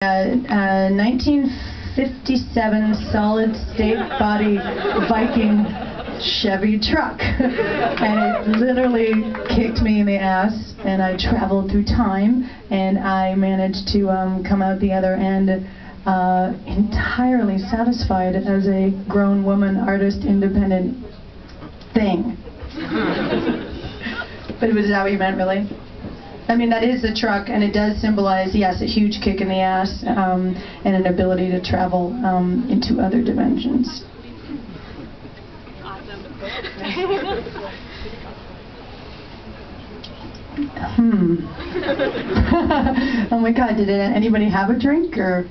1957 solid state body Viking Chevy truck, and it literally kicked me in the ass, and I traveled through time, and I managed to come out the other end entirely satisfied as a grown woman, artist, independent thing. But was that what you meant, really? I mean, that is the truck, and it does symbolize, yes, a huge kick in the ass and an ability to travel into other dimensions. Awesome. Oh my God, did anybody have a drink, or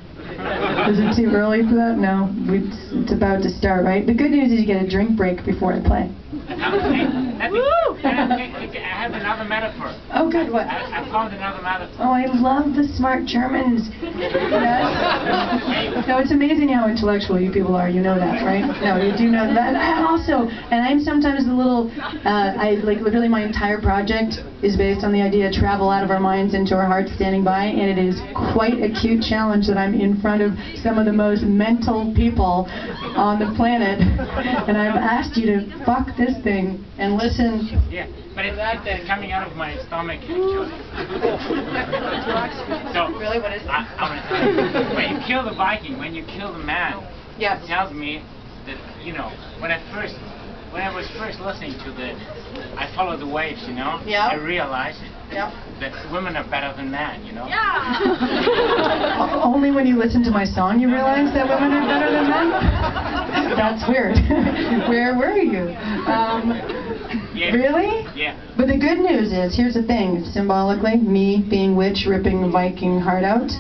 is it too early for that? No, it's about to start, right? The good news is you get a drink break before I play. I have another metaphor. Oh, good. What? I found another metaphor. Oh, I love the smart Germans. Yes. No, it's amazing how intellectual you people are. You know that, right? No, you do know that. And also, and I'm sometimes a little, literally my entire project is based on the idea of travel out of our minds into our hearts standing by, and it is quite a cute challenge that I'm in front of some of the most mental people on the planet, and I've asked you to fuck this thing and listen. Yeah, but it's coming out of my stomach, actually. So, really, what is it? When you kill the Viking, when you kill the man, yes. It tells me that, you know, when I was first listening to I Follow the Waves, you know, yeah. I realized that women are better than men, you know. Yeah. Only when you listen to my song you realize that women are better than men? That's weird. Where were you? Yeah. Really? Yeah. But the good news is, here's the thing, symbolically, me being witch ripping the Viking heart out,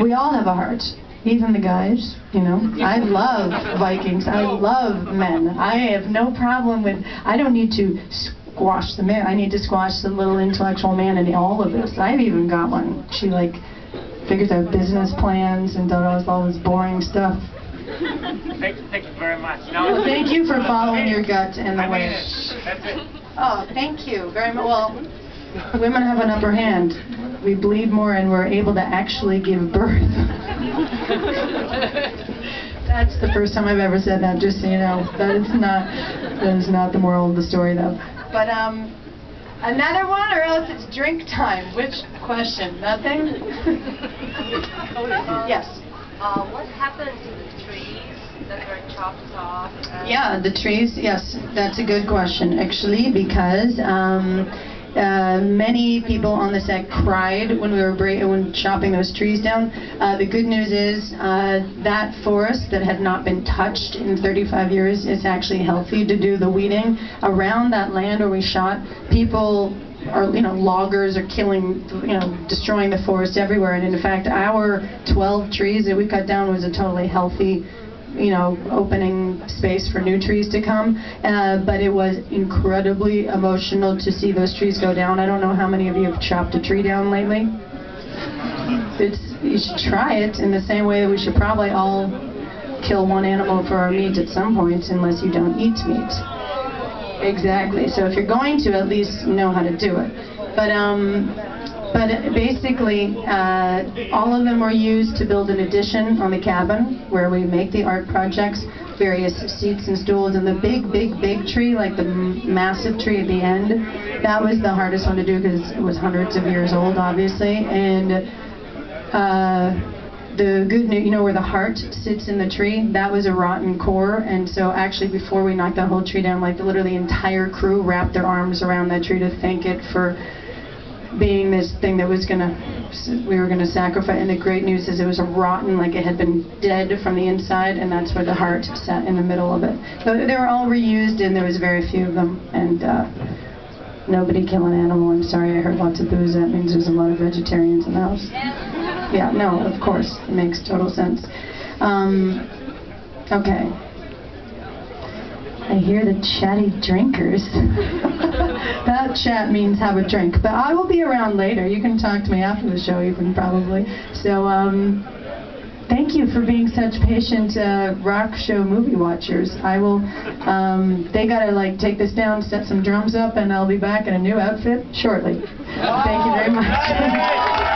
we all have a heart. Even the guys, you know. I love Vikings. I love men. I have no problem with, I don't need to squash the man. I need to squash the little intellectual man in all of this. I've even got one. She figures out business plans and does all this boring stuff. Thank you very much. Well, thank you for following your gut and the way. That's it. Oh, thank you very much. Well, women have an upper hand. We bleed more and we're able to actually give birth. That's the first time I've ever said that, just so you know. That is not the moral of the story, though. But another one, or else it's drink time. Which question? Nothing? Yes. What happened to the trees that were chopped off? Yeah, the trees. Yes, that's a good question, actually, because many people on the set cried when we were chopping those trees down. The good news is that forest that had not been touched in 35 years is actually healthy to do the weeding. Around that land where we shot, people are, loggers are killing, destroying the forest everywhere. And in fact, our 12 trees that we cut down was a totally healthy, opening space for new trees to come, but it was incredibly emotional to see those trees go down. I don't know how many of you have chopped a tree down lately. You should try it in the same way that we should probably all kill one animal for our meat at some point, unless you don't eat meat. Exactly. So if you're going to, at least know how to do it. But basically, all of them were used to build an addition on the cabin where we make the art projects, various seats and stools, and the big tree, like the massive tree at the end, that was the hardest one to do because it was hundreds of years old, obviously. And the good news, where the heart sits in the tree, that was a rotten core, and so actually before we knocked that whole tree down, literally the entire crew wrapped their arms around that tree to thank it for being this thing that we were gonna sacrifice. And the great news is it was rotten, like it had been dead from the inside, and that's where the heart sat in the middle of it. So they were all reused, and there was very few of them, and nobody kill an animal. I'm sorry, I heard lots of boos. That means there's a lot of vegetarians in the house. Yeah, no, of course, it makes total sense. Okay. I hear the chatty drinkers. That chat means have a drink. But I will be around later. You can talk to me after the show even, probably. So, thank you for being such patient rock show movie watchers. I will, they gotta take this down, set some drums up, and I'll be back in a new outfit shortly. Thank you very much.